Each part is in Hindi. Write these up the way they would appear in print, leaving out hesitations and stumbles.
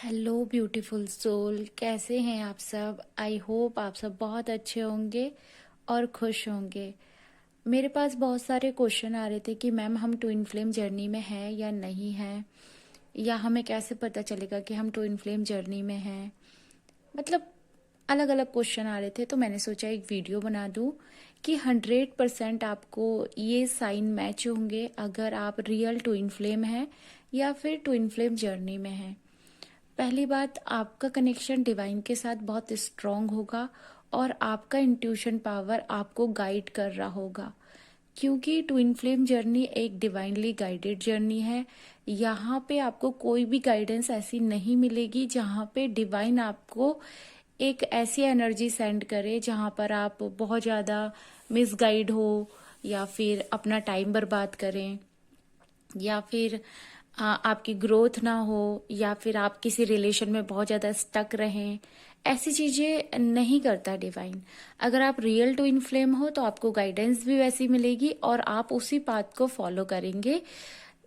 हेलो ब्यूटीफुल सोल, कैसे हैं आप सब। आई होप आप सब बहुत अच्छे होंगे और खुश होंगे। मेरे पास बहुत सारे क्वेश्चन आ रहे थे कि मैम हम ट्विन फ्लेम जर्नी में हैं या नहीं हैं, या हमें कैसे पता चलेगा कि हम ट्विन फ्लेम जर्नी में हैं। मतलब अलग अलग क्वेश्चन आ रहे थे, तो मैंने सोचा एक वीडियो बना दूं कि 100% आपको ये साइन मैच होंगे अगर आप रियल ट्विन फ्लेम हैं या फिर ट्विन फ्लेम जर्नी में हैं। पहली बात, आपका कनेक्शन डिवाइन के साथ बहुत स्ट्रांग होगा और आपका इंट्यूशन पावर आपको गाइड कर रहा होगा, क्योंकि ट्विन फ्लेम जर्नी एक डिवाइनली गाइडेड जर्नी है। यहाँ पे आपको कोई भी गाइडेंस ऐसी नहीं मिलेगी जहाँ पे डिवाइन आपको एक ऐसी एनर्जी सेंड करे जहाँ पर आप बहुत ज़्यादा मिसगाइड हो, या फिर अपना टाइम बर्बाद करें, या फिर आपकी ग्रोथ ना हो, या फिर आप किसी रिलेशन में बहुत ज़्यादा स्टक रहें। ऐसी चीज़ें नहीं करता डिवाइन। अगर आप रियल ट्विन फ्लेम हो तो आपको गाइडेंस भी वैसी मिलेगी और आप उसी पाथ को फॉलो करेंगे,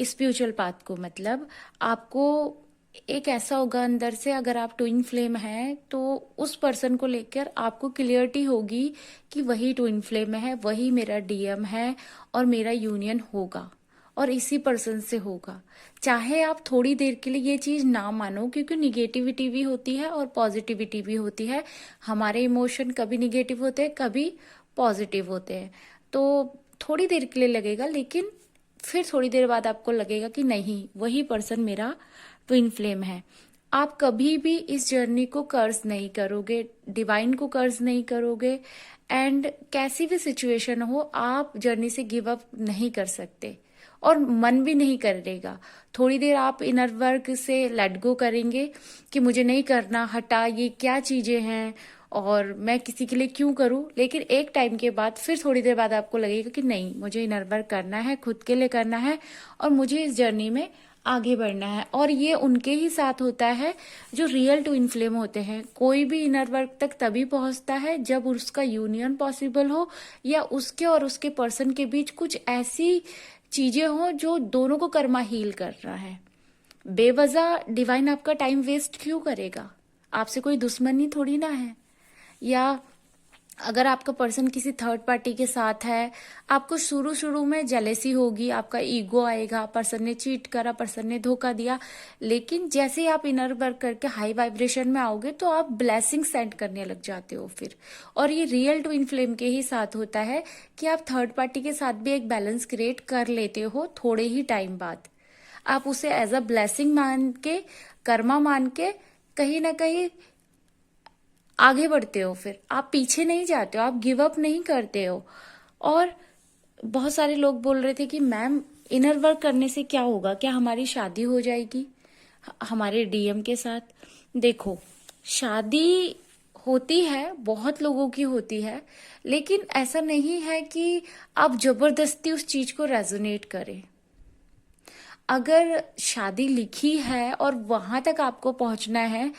स्पिरिचुअल पाथ को। मतलब आपको एक ऐसा होगा अंदर से, अगर आप ट्विन फ्लेम हैं तो उस पर्सन को लेकर आपको क्लियरिटी होगी कि वही ट्विन फ्लेम है, वही मेरा डीएम है और मेरा यूनियन होगा और इसी पर्सन से होगा। चाहे आप थोड़ी देर के लिए ये चीज ना मानो, क्योंकि निगेटिविटी भी होती है और पॉजिटिविटी भी होती है। हमारे इमोशन कभी निगेटिव होते हैं, कभी पॉजिटिव होते हैं। तो थोड़ी देर के लिए लगेगा, लेकिन फिर थोड़ी देर बाद आपको लगेगा कि नहीं, वही पर्सन मेरा ट्विन फ्लेम है। आप कभी भी इस जर्नी को कर्ज नहीं करोगे, डिवाइन को कर्ज नहीं करोगे। एंड कैसी भी सिचुएशन हो, आप जर्नी से गिव अप नहीं कर सकते और मन भी नहीं करेगा। थोड़ी देर आप इनर वर्क से लेट गो करेंगे कि मुझे नहीं करना, हटा, ये क्या चीजें हैं और मैं किसी के लिए क्यों करूं। लेकिन एक टाइम के बाद, फिर थोड़ी देर बाद आपको लगेगा कि नहीं, मुझे इनर वर्क करना है, खुद के लिए करना है और मुझे इस जर्नी में आगे बढ़ना है। और ये उनके ही साथ होता है जो रियल ट्विन फ्लेम होते हैं। कोई भी इनर वर्क तक तभी पहुंचता है जब उसका यूनियन पॉसिबल हो, या उसके और उसके पर्सन के बीच कुछ ऐसी चीजें हो जो दोनों को कर्मा हील कर रहा है। बेवजह डिवाइन आपका टाइम वेस्ट क्यों करेगा। आपसे कोई दुश्मनी थोड़ी ना है। या अगर आपका पर्सन किसी थर्ड पार्टी के साथ है, आपको शुरू शुरू में जेलेसी होगी, आपका ईगो आएगा, पर्सन ने चीट करा, पर्सन ने धोखा दिया। लेकिन जैसे ही आप इनर वर्क करके हाई वाइब्रेशन में आओगे तो आप ब्लेसिंग सेंड करने लग जाते हो फिर। और ये रियल ट्विन फ्लेम के ही साथ होता है कि आप थर्ड पार्टी के साथ भी एक बैलेंस क्रिएट कर लेते हो थोड़े ही टाइम बाद। आप उसे एज अ ब्लेसिंग मान के, कर्मा मान के कहीं ना कहीं आगे बढ़ते हो। फिर आप पीछे नहीं जाते हो, आप गिव अप नहीं करते हो। और बहुत सारे लोग बोल रहे थे कि मैम, इनर वर्क करने से क्या होगा, क्या हमारी शादी हो जाएगी हमारे डीएम के साथ। देखो, शादी होती है, बहुत लोगों की होती है, लेकिन ऐसा नहीं है कि आप जबरदस्ती उस चीज को रेजोनेट करें। अगर शादी लिखी है और वहां तक आपको पहुंचना है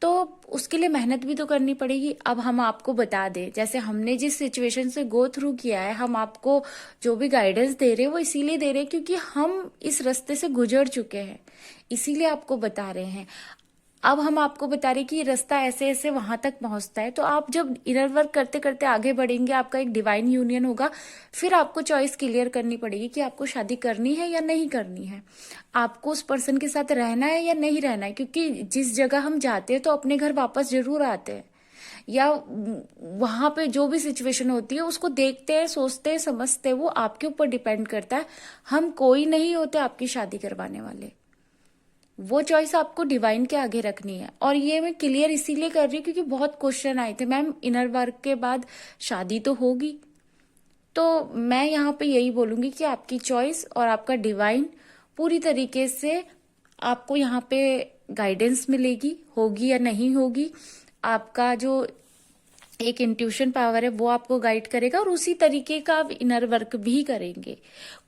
तो उसके लिए मेहनत भी तो करनी पड़ेगी। अब हम आपको बता दें, जैसे हमने जिस सिचुएशन से गो थ्रू किया है, हम आपको जो भी गाइडेंस दे रहे हैं वो इसीलिए दे रहे हैं क्योंकि हम इस रास्ते से गुजर चुके हैं, इसीलिए आपको बता रहे हैं। अब हम आपको बता रहे हैं कि ये रास्ता ऐसे ऐसे वहां तक पहुंचता है। तो आप जब इनर वर्क करते करते आगे बढ़ेंगे, आपका एक डिवाइन यूनियन होगा, फिर आपको चॉइस क्लियर करनी पड़ेगी कि आपको शादी करनी है या नहीं करनी है, आपको उस पर्सन के साथ रहना है या नहीं रहना है। क्योंकि जिस जगह हम जाते हैं तो अपने घर वापस जरूर आते हैं, या वहां पे जो भी सिचुएशन होती है उसको देखते हैं, सोचते हैं, समझते हैं, वो आपके ऊपर डिपेंड करता है। हम कोई नहीं होते आपकी शादी करवाने वाले। वो चॉइस आपको डिवाइन के आगे रखनी है। और ये मैं क्लियर इसीलिए कर रही हूँ क्योंकि बहुत क्वेश्चन आए थे, मैम इनर वर्क के बाद शादी तो होगी। तो मैं यहाँ पे यही बोलूंगी कि आपकी चॉइस और आपका डिवाइन पूरी तरीके से आपको यहाँ पे गाइडेंस मिलेगी, होगी या नहीं होगी। आपका जो एक इंट्यूशन पावर है वो आपको गाइड करेगा और उसी तरीके का आप इनर वर्क भी करेंगे।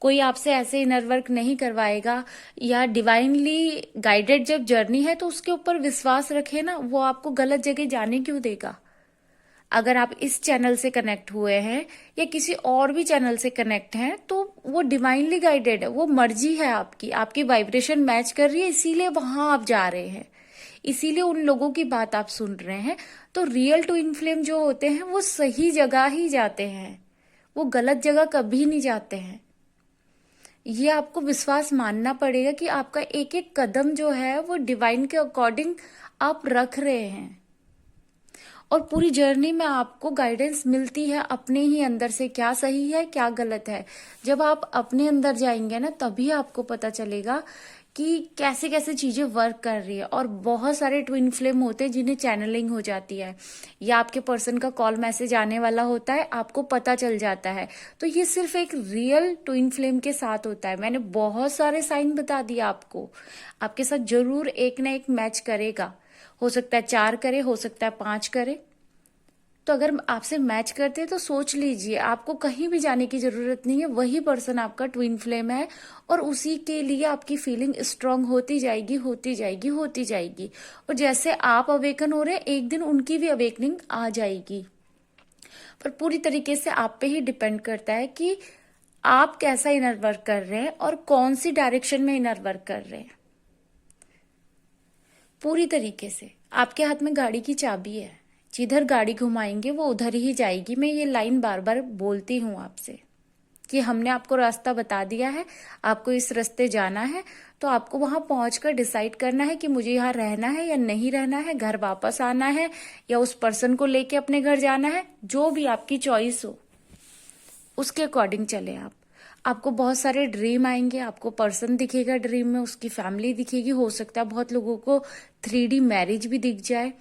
कोई आपसे ऐसे इनर वर्क नहीं करवाएगा। या डिवाइनली गाइडेड जब जर्नी है तो उसके ऊपर विश्वास रखे ना, वो आपको गलत जगह जाने क्यों देगा। अगर आप इस चैनल से कनेक्ट हुए हैं या किसी और भी चैनल से कनेक्ट हैं तो वो डिवाइनली गाइडेड है, वो मर्जी है आपकी, आपकी वाइब्रेशन मैच कर रही है, इसीलिए वहां आप जा रहे हैं। इसीलिए उन लोगों की बात आप सुन रहे हैं। तो रियल ट्विन फ्लेम जो होते हैं वो सही जगह ही जाते हैं, वो गलत जगह कभी नहीं जाते हैं। ये आपको विश्वास मानना पड़ेगा कि आपका एक एक कदम जो है वो डिवाइन के अकॉर्डिंग आप रख रहे हैं, और पूरी जर्नी में आपको गाइडेंस मिलती है अपने ही अंदर से, क्या सही है क्या गलत है। जब आप अपने अंदर जाएंगे ना, तभी आपको पता चलेगा कि कैसे कैसे चीजें वर्क कर रही है। और बहुत सारे ट्विन फ्लेम होते हैं जिन्हें चैनलिंग हो जाती है, या आपके पर्सन का कॉल मैसेज आने वाला होता है, आपको पता चल जाता है। तो ये सिर्फ एक रियल ट्विन फ्लेम के साथ होता है। मैंने बहुत सारे साइन बता दिए आपको, आपके साथ जरूर एक ना एक मैच करेगा। हो सकता है 4 करे, हो सकता है 5 करे। तो अगर आपसे मैच करते हैं तो सोच लीजिए, आपको कहीं भी जाने की जरूरत नहीं है, वही पर्सन आपका ट्विन फ्लेम है। और उसी के लिए आपकी फीलिंग स्ट्रांग होती जाएगी, होती जाएगी, होती जाएगी। और जैसे आप अवेकन हो रहे हैं, एक दिन उनकी भी अवेकनिंग आ जाएगी। पर पूरी तरीके से आप पे ही डिपेंड करता है कि आप कैसा इनर वर्क कर रहे हैं और कौन सी डायरेक्शन में इनर वर्क कर रहे हैं। पूरी तरीके से आपके हाथ में गाड़ी की चाबी है, जिधर गाड़ी घुमाएंगे वो उधर ही जाएगी। मैं ये लाइन बार बार बोलती हूँ आपसे कि हमने आपको रास्ता बता दिया है, आपको इस रास्ते जाना है, तो आपको वहां पहुंचकर डिसाइड करना है कि मुझे यहाँ रहना है या नहीं रहना है, घर वापस आना है या उस पर्सन को लेके अपने घर जाना है। जो भी आपकी चॉइस हो उसके अकॉर्डिंग चले आप। आपको बहुत सारे ड्रीम आएंगे, आपको पर्सन दिखेगा ड्रीम में, उसकी फैमिली दिखेगी। हो सकता है बहुत लोगों को 3D मैरिज भी दिख जाए,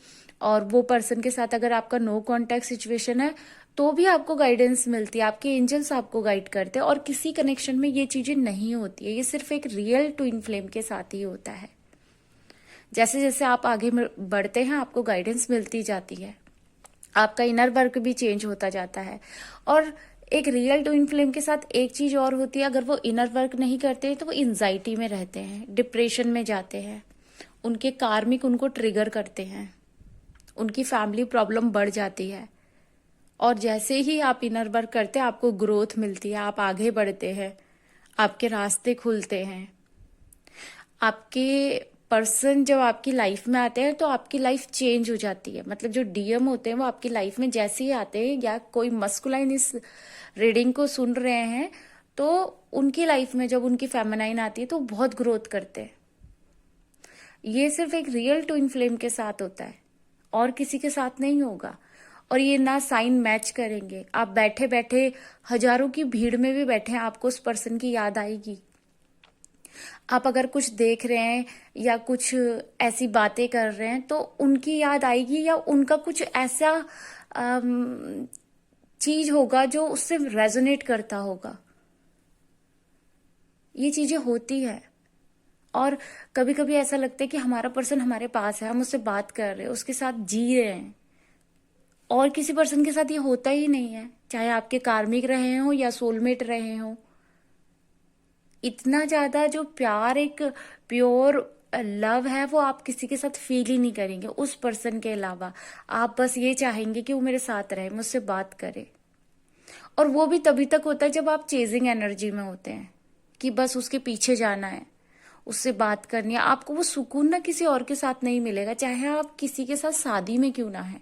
और वो पर्सन के साथ अगर आपका नो कांटेक्ट सिचुएशन है तो भी आपको गाइडेंस मिलती है, आपके एंजल्स आपको गाइड करते हैं। और किसी कनेक्शन में ये चीजें नहीं होती है, ये सिर्फ एक रियल ट्विन फ्लेम के साथ ही होता है। जैसे जैसे आप आगे बढ़ते हैं आपको गाइडेंस मिलती जाती है, आपका इनर वर्क भी चेंज होता जाता है। और एक रियल ट्विन फ्लेम के साथ एक चीज और होती है, अगर वो इनर वर्क नहीं करते तो वो एंजाइटी में रहते हैं, डिप्रेशन में जाते हैं, उनके कार्मिक उनको ट्रिगर करते हैं, उनकी फैमिली प्रॉब्लम बढ़ जाती है। और जैसे ही आप इनर वर्क करते हैं आपको ग्रोथ मिलती है, आप आगे बढ़ते हैं, आपके रास्ते खुलते हैं। आपके पर्सन जब आपकी लाइफ में आते हैं तो आपकी लाइफ चेंज हो जाती है। मतलब जो डीएम होते हैं वो आपकी लाइफ में जैसे ही आते हैं, या कोई मस्कुलाइन इस रीडिंग को सुन रहे हैं तो उनकी लाइफ में जब उनकी फेमिनाइन आती है तो बहुत ग्रोथ करते हैं। ये सिर्फ एक रियल ट्विन फ्लेम के साथ होता है, और किसी के साथ नहीं होगा। और ये ना साइन मैच करेंगे, आप बैठे बैठे हजारों की भीड़ में भी बैठे हैं, आपको उस पर्सन की याद आएगी। आप अगर कुछ देख रहे हैं या कुछ ऐसी बातें कर रहे हैं तो उनकी याद आएगी, या उनका कुछ ऐसा चीज होगा जो उससे रेजोनेट करता होगा। ये चीजें होती है। और कभी कभी ऐसा लगता है कि हमारा पर्सन हमारे पास है, हम उससे बात कर रहे हैं, उसके साथ जी रहे हैं, और किसी पर्सन के साथ ये होता ही नहीं है, चाहे आपके कार्मिक रहे हो या सोलमेट रहे हो। इतना ज्यादा जो प्यार, एक प्योर लव है, वो आप किसी के साथ फील ही नहीं करेंगे उस पर्सन के अलावा। आप बस ये चाहेंगे कि वो मेरे साथ रहे, मुझसे बात करे। और वो भी तभी तक होता है जब आप चेजिंग एनर्जी में होते हैं, कि बस उसके पीछे जाना है, उससे बात करनी है। आपको वो सुकून ना किसी और के साथ नहीं मिलेगा, चाहे आप किसी के साथ शादी में क्यों ना है,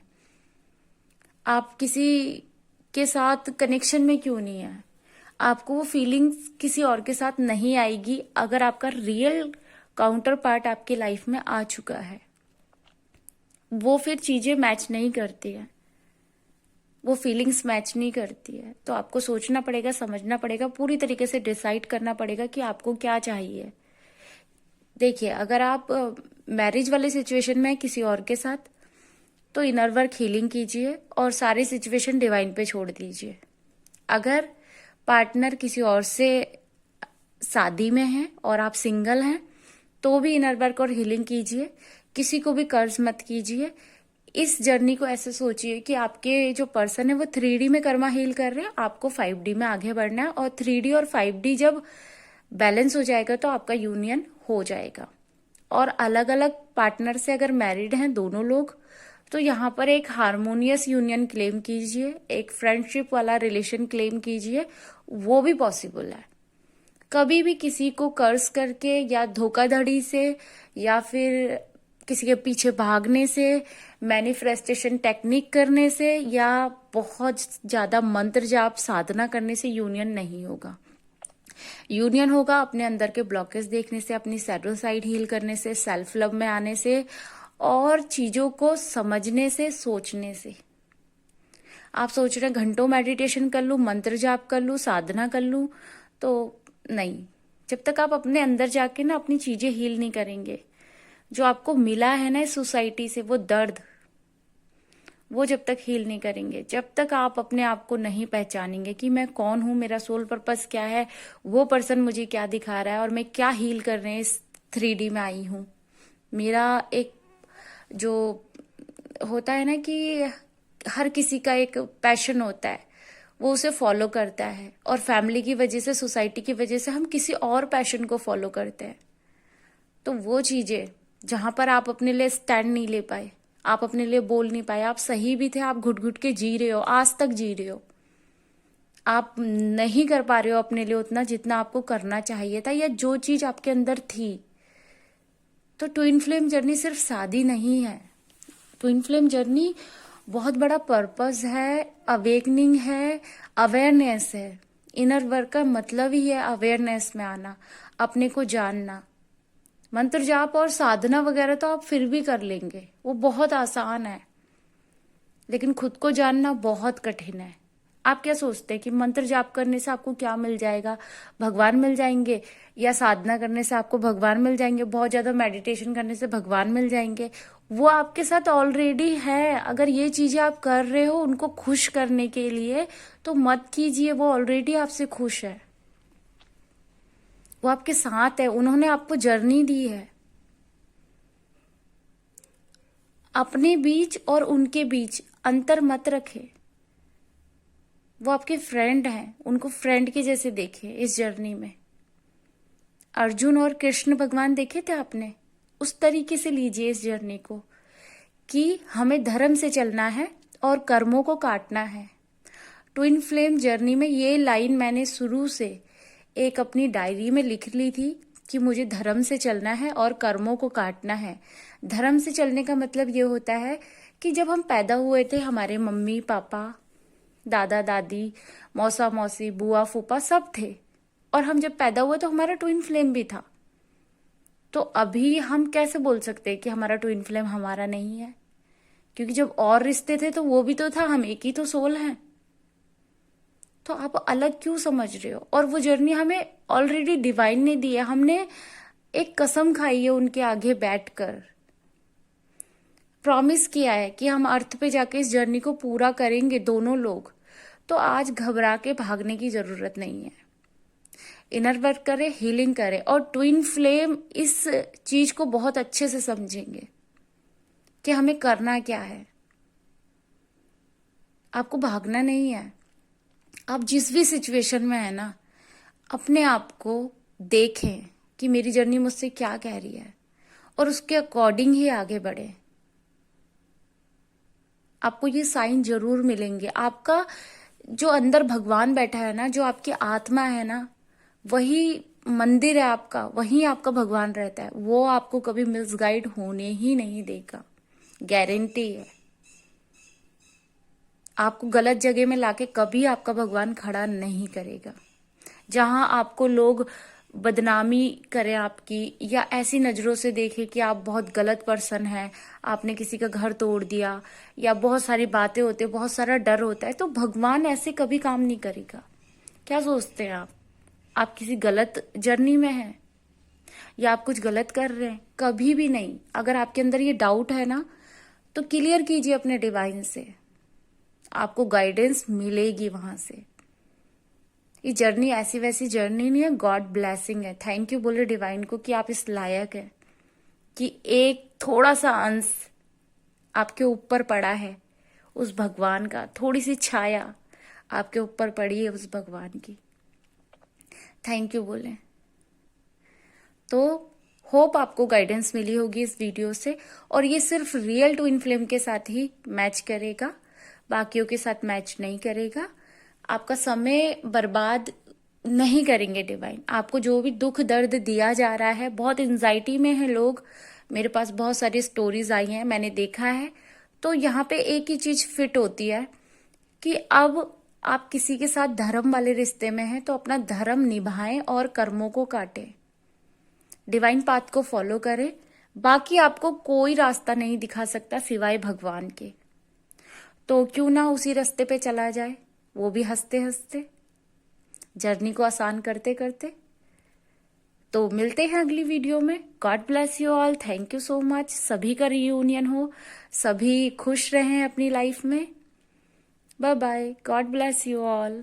आप किसी के साथ कनेक्शन में क्यों नहीं है, आपको वो फीलिंग्स किसी और के साथ नहीं आएगी अगर आपका रियल काउंटर पार्ट आपकी लाइफ में आ चुका है। वो फिर चीजें मैच नहीं करती है, वो फीलिंग्स मैच नहीं करती है। तो आपको सोचना पड़ेगा, समझना पड़ेगा, पूरी तरीके से डिसाइड करना पड़ेगा कि आपको क्या चाहिए। देखिए, अगर आप मैरिज वाले सिचुएशन में किसी और के साथ, तो इनर वर्क हीलिंग कीजिए और सारी सिचुएशन डिवाइन पे छोड़ दीजिए। अगर पार्टनर किसी और से शादी में है और आप सिंगल हैं, तो भी इनर वर्क और हीलिंग कीजिए। किसी को भी कर्ज मत कीजिए। इस जर्नी को ऐसे सोचिए कि आपके जो पर्सन है वो 3D में कर्मा हील कर रहे हैं, आपको 5D में आगे बढ़ना है। और 3D और 5D जब बैलेंस हो जाएगा तो आपका यूनियन हो जाएगा। और अलग अलग पार्टनर से अगर मैरिड हैं दोनों लोग, तो यहाँ पर एक हार्मोनियस यूनियन क्लेम कीजिए, एक फ्रेंडशिप वाला रिलेशन क्लेम कीजिए, वो भी पॉसिबल है। कभी भी किसी को कर्ज करके या धोखाधड़ी से या फिर किसी के पीछे भागने से, मैनिफेस्टेशन टेक्निक करने से या बहुत ज्यादा मंत्र जाप साधना करने से यूनियन नहीं होगा। यूनियन होगा अपने अंदर के ब्लॉकेज देखने से, अपनी सैडो साइड हील करने से, सेल्फ लव में आने से और चीजों को समझने से, सोचने से। आप सोच रहे हैं घंटों मेडिटेशन कर लूं, मंत्र जाप कर लूं, साधना कर लूं, तो नहीं। जब तक आप अपने अंदर जाके ना अपनी चीजें हील नहीं करेंगे, जो आपको मिला है ना इस सोसाइटी से, वो दर्द, वो जब तक हील नहीं करेंगे, जब तक आप अपने आप को नहीं पहचानेंगे कि मैं कौन हूं, मेरा सोल पर्पस क्या है, वो पर्सन मुझे क्या दिखा रहा है और मैं क्या हील करने इस 3D में आई हूं। मेरा एक जो होता है ना कि हर किसी का एक पैशन होता है, वो उसे फॉलो करता है, और फैमिली की वजह से, सोसाइटी की वजह से हम किसी और पैशन को फॉलो करते हैं। तो वो चीजें जहां पर आप अपने लिए स्टैंड नहीं ले पाए, आप अपने लिए बोल नहीं पाए, आप सही भी थे, आप घुट घुट के जी रहे हो, आज तक जी रहे हो, आप नहीं कर पा रहे हो अपने लिए उतना जितना आपको करना चाहिए था, या जो चीज आपके अंदर थी। तो ट्विन फ्लेम जर्नी सिर्फ शादी नहीं है। ट्विन फ्लेम जर्नी बहुत बड़ा पर्पस है, अवेकनिंग है, अवेयरनेस है। इनर वर्क का मतलब ही है अवेयरनेस में आना, अपने को जानना। मंत्र जाप और साधना वगैरह तो आप फिर भी कर लेंगे, वो बहुत आसान है, लेकिन खुद को जानना बहुत कठिन है। आप क्या सोचते हैं कि मंत्र जाप करने से आपको क्या मिल जाएगा, भगवान मिल जाएंगे, या साधना करने से आपको भगवान मिल जाएंगे, बहुत ज्यादा मेडिटेशन करने से भगवान मिल जाएंगे? वो आपके साथ ऑलरेडी है। अगर ये चीजें आप कर रहे हो उनको खुश करने के लिए, तो मत कीजिए, वो ऑलरेडी आपसे खुश है, वो आपके साथ है, उन्होंने आपको जर्नी दी है। अपने बीच और उनके बीच अंतर मत रखे। वो आपके फ्रेंड हैं, उनको फ्रेंड के जैसे देखे इस जर्नी में। अर्जुन और कृष्ण भगवान देखे थे आपने, उस तरीके से लीजिए इस जर्नी को कि हमें धर्म से चलना है और कर्मों को काटना है। ट्विन फ्लेम जर्नी में ये लाइन मैंने शुरू से एक अपनी डायरी में लिख ली थी कि मुझे धर्म से चलना है और कर्मों को काटना है। धर्म से चलने का मतलब ये होता है कि जब हम पैदा हुए थे, हमारे मम्मी पापा, दादा दादी, मौसा मौसी, बुआ फूफा सब थे, और हम जब पैदा हुए तो हमारा ट्विन फ्लेम भी था। तो अभी हम कैसे बोल सकते हैं कि हमारा ट्विन फ्लेम हमारा नहीं है? क्योंकि जब और रिश्ते थे तो वो भी तो था, हम एक ही तो सोल हैं। तो आप अलग क्यों समझ रहे हो? और वो जर्नी हमें ऑलरेडी डिवाइन ने दी है। हमने एक कसम खाई है उनके आगे बैठकर, प्रॉमिस किया है कि हम अर्थ पे जाके इस जर्नी को पूरा करेंगे दोनों लोग। तो आज घबरा के भागने की जरूरत नहीं है। इनर वर्क करें, हीलिंग करें, और ट्विन फ्लेम इस चीज को बहुत अच्छे से समझेंगे कि हमें करना क्या है। आपको भागना नहीं है। आप जिस भी सिचुएशन में है ना, अपने आप को देखें कि मेरी जर्नी मुझसे क्या कह रही है, और उसके अकॉर्डिंग ही आगे बढ़े। आपको ये साइन जरूर मिलेंगे। आपका जो अंदर भगवान बैठा है ना, जो आपकी आत्मा है ना, वही मंदिर है आपका, वही आपका भगवान रहता है। वो आपको कभी मिसगाइड होने ही नहीं देगा, गारंटी है। आपको गलत जगह में लाके कभी आपका भगवान खड़ा नहीं करेगा। जहां आपको लोग बदनामी करें आपकी, या ऐसी नजरों से देखें कि आप बहुत गलत पर्सन हैं, आपने किसी का घर तोड़ दिया, या बहुत सारी बातें होती है, बहुत सारा डर होता है, तो भगवान ऐसे कभी काम नहीं करेगा। क्या सोचते हैं आप किसी गलत जर्नी में हैं, या आप कुछ गलत कर रहे हैं? कभी भी नहीं। अगर आपके अंदर ये डाउट है ना, तो क्लियर कीजिए अपने डिवाइन से, आपको गाइडेंस मिलेगी वहां से। ये जर्नी ऐसी वैसी जर्नी नहीं है, गॉड ब्लेसिंग है। थैंक यू बोले डिवाइन को कि आप इस लायक है कि एक थोड़ा सा अंश आपके ऊपर पड़ा है उस भगवान का, थोड़ी सी छाया आपके ऊपर पड़ी है उस भगवान की। थैंक यू बोले। तो होप आपको गाइडेंस मिली होगी इस वीडियो से, और ये सिर्फ रियल ट्विन फ्लेम के साथ ही मैच करेगा, बाकियों के साथ मैच नहीं करेगा। आपका समय बर्बाद नहीं करेंगे डिवाइन। आपको जो भी दुख दर्द दिया जा रहा है, बहुत एंजाइटी में है लोग, मेरे पास बहुत सारी स्टोरीज आई हैं, मैंने देखा है। तो यहाँ पे एक ही चीज फिट होती है कि अब आप किसी के साथ धर्म वाले रिश्ते में हैं तो अपना धर्म निभाएं और कर्मों को काटें, डिवाइन पाथ को फॉलो करें। बाकी आपको कोई रास्ता नहीं दिखा सकता सिवाय भगवान के। तो क्यों ना उसी रास्ते पे चला जाए, वो भी हंसते हंसते, जर्नी को आसान करते करते। तो मिलते हैं अगली वीडियो में। God bless you all, thank you so much. सभी का रियूनियन हो, सभी खुश रहें अपनी लाइफ में। Bye bye, god bless you all.